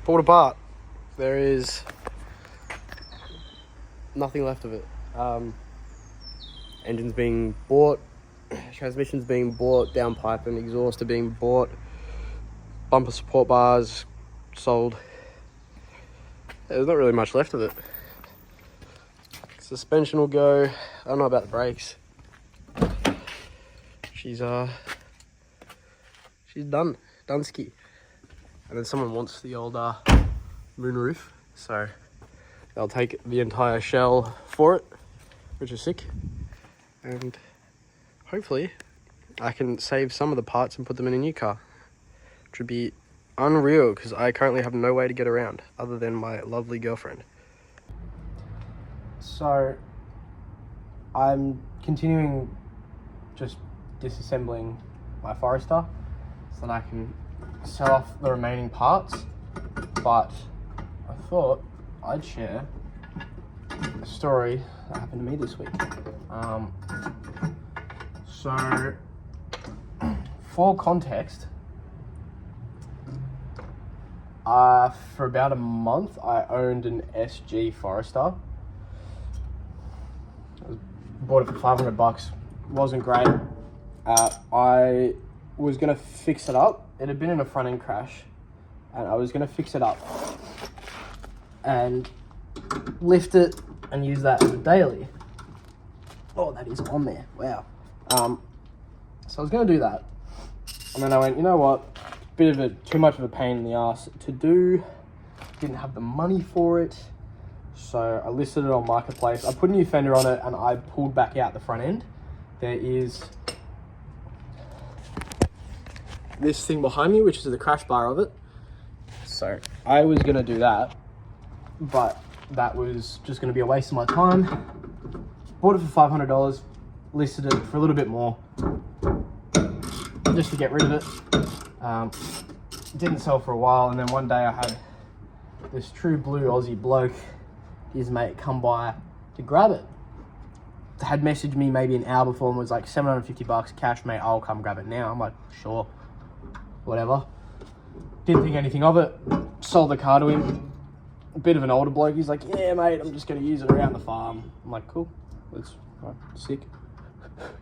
pulled apart. There is nothing left of it. Engines being bought, transmissions being bought, downpipe and exhaust are being bought, bumper support bars sold. There's not really much left of it. Suspension will go. I don't know about the brakes. She's Dunsky. And then someone wants the old moonroof, so they'll take the entire shell for it, which is sick. And hopefully I can save some of the parts and put them in a new car, which would be unreal because I currently have no way to get around other than my lovely girlfriend. So I'm continuing just disassembling my Forester so that I can sell off the remaining parts, but I thought I'd share a story that happened to me this week. So for context, for about a month I owned an SG Forester. I bought it for $500. Wasn't great. I was gonna fix it up. It had been in a front end crash, and I was gonna fix it up and lift it and use that as a daily. Oh, that is on there. Wow. So I was gonna do that, and then I went, you know what? Too much of a pain in the ass to do. Didn't have the money for it, so I listed it on Marketplace. I put a new fender on it, and I pulled back out the front end. There is this thing behind me, which is the crash bar of it. So I was gonna do that, but that was just gonna be a waste of my time. Bought it for $500, listed it for a little bit more, just to get rid of it. Didn't sell for a while, and then one day I had this true blue Aussie bloke, his mate, come by to grab it. Had messaged me maybe an hour before and was like, $750 cash, mate, I'll come grab it now. I'm like, sure, whatever. Didn't think anything of it. Sold the car to him. A bit of an older bloke. He's like, yeah, mate, I'm just going to use it around the farm. I'm like, cool. That's sick.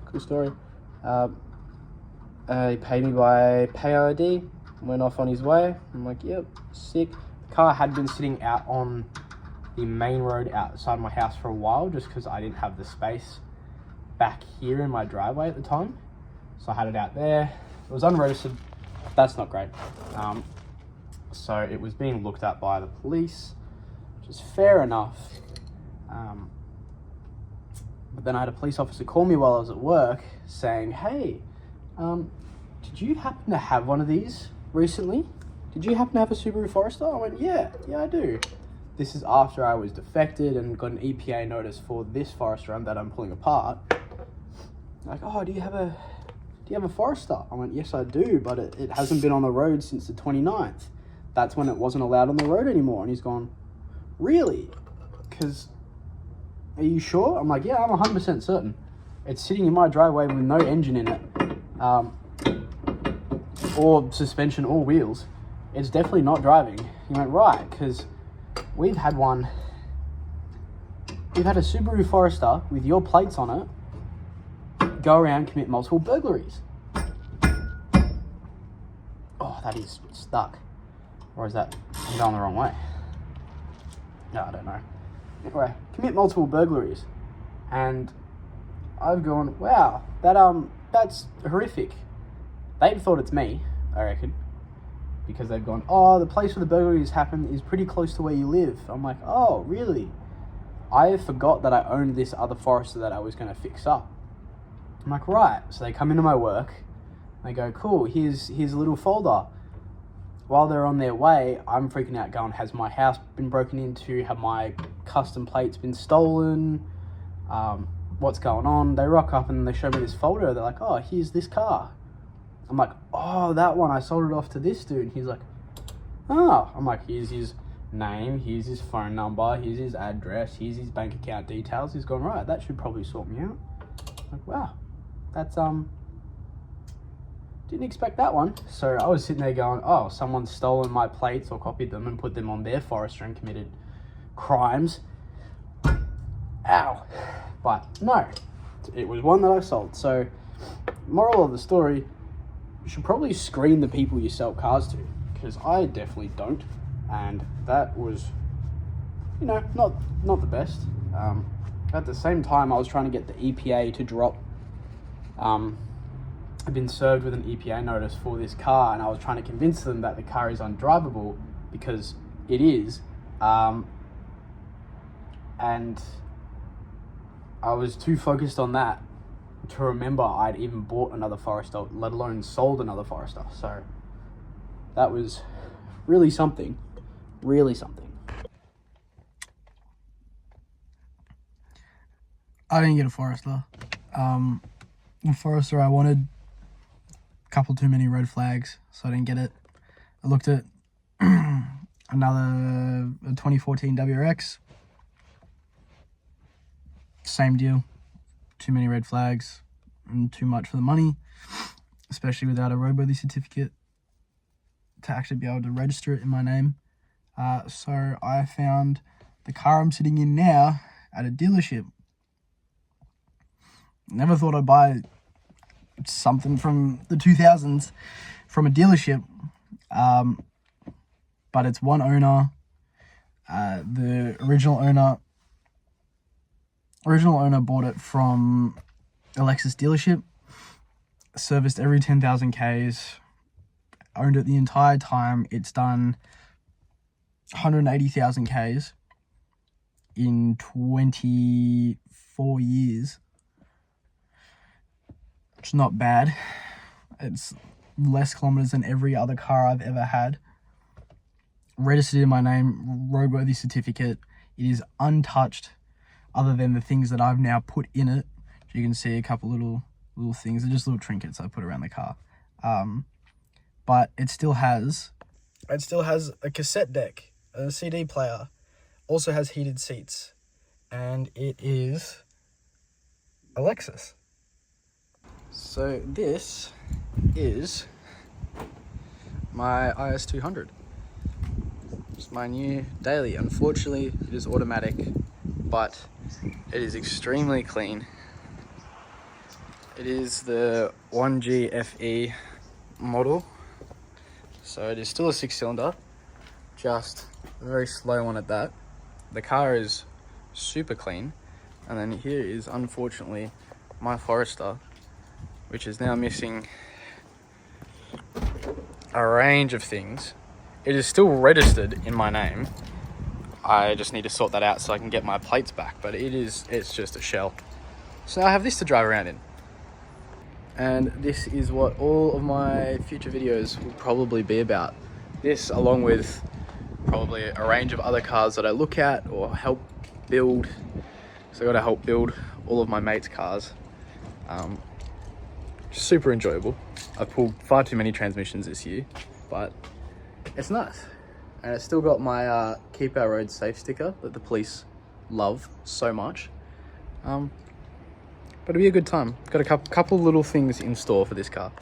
Cool story. He paid me by PayID. Went off on his way. I'm like, yep, sick. The car had been sitting out on the main road outside my house for a while, just because I didn't have the space back here in my driveway at the time. So I had it out there. It was unregistered. That's not great. So it was being looked at by the police, which is fair enough. But then I had a police officer call me while I was at work saying, hey, did you happen to have one of these recently? Did you happen to have a Subaru Forester? I went, yeah, I do. This is after I was defected and got an EPA notice for this Forester that I'm pulling apart. Like, oh, do you have a Forester? I went, yes, I do, but it hasn't been on the road since the 29th. That's when it wasn't allowed on the road anymore. And he's gone, really? Because, are you sure? I'm like, yeah, I'm 100% certain. It's sitting in my driveway with no engine in it, or suspension or wheels. It's definitely not driving. He went, right, because we've had a Subaru Forester with your plates on it go around, commit multiple burglaries. Oh, that is stuck. Or is that I'm going the wrong way? No, I don't know. Anyway, commit multiple burglaries. And I've gone, wow, that's horrific. They've thought it's me, I reckon. Because they've gone, oh, the place where the burglaries happened is pretty close to where you live. I'm like, oh, really? I forgot that I owned this other Forester that I was going to fix up. I'm like, right. So they come into my work. They go, cool, here's a little folder. While they're on their way, I'm freaking out going, has my house been broken into? Have my custom plates been stolen? What's going on? They rock up and they show me this folder. They're like, oh, here's this car. I'm like, oh, that one, I sold it off to this dude. He's like, oh. I'm like, here's his name, here's his phone number, here's his address, here's his bank account details. He's gone, right, that should probably sort me out. I'm like, wow, that's didn't expect that one. So I was sitting there going, oh, someone's stolen my plates or copied them and put them on their Forester and committed crimes. Ow. But no, it was one that I sold. So moral of the story, you should probably screen the people you sell cars to, because I definitely don't. And that was, you know, not the best. At the same time, I was trying to get the EPA to drop. I've been served with an EPA notice for this car, and I was trying to convince them that the car is undrivable, because it is. And I was too focused on that to remember I'd even bought another Forester, let alone sold another Forester. So that was really something. Really something. I didn't get a Forester. The Forester I wanted, a couple too many red flags, so I didn't get it. I looked at another 2014 WRX. Same deal. Too many red flags and too much for the money, especially without a roadworthy certificate to actually be able to register it in my name. So I found the car I'm sitting in now at a dealership. Never thought I'd buy something from the 2000s from a dealership, but it's one owner. The original owner bought it from a Lexus dealership, serviced every 10,000 Ks, owned it the entire time. It's done 180,000 Ks in 24 years. It's not bad. It's less kilometers than every other car I've ever had. Registered in my name, roadworthy certificate. It is untouched, other than the things that I've now put in it. You can see a couple little things. They're just little trinkets I put around the car. But it still has a cassette deck, a CD player, also has heated seats, and it is a Lexus. So this is my IS200. It's my new daily. Unfortunately, it is automatic, but it is extremely clean. It is the 1G FE model, so it is still a 6-cylinder, just a very slow one at that. The car is super clean, and then here is unfortunately my Forester, which is now missing a range of things. It is still registered in my name. I just need to sort that out so I can get my plates back, but it's just a shell. So now I have this to drive around in. And this is what all of my future videos will probably be about. This, along with probably a range of other cars that I look at or help build. So I got to help build all of my mates' cars. Super enjoyable. I've pulled far too many transmissions this year, but it's nice. And it's still got my Keep Our Roads Safe sticker that the police love so much. But it'll be a good time. Got a couple little things in store for this car.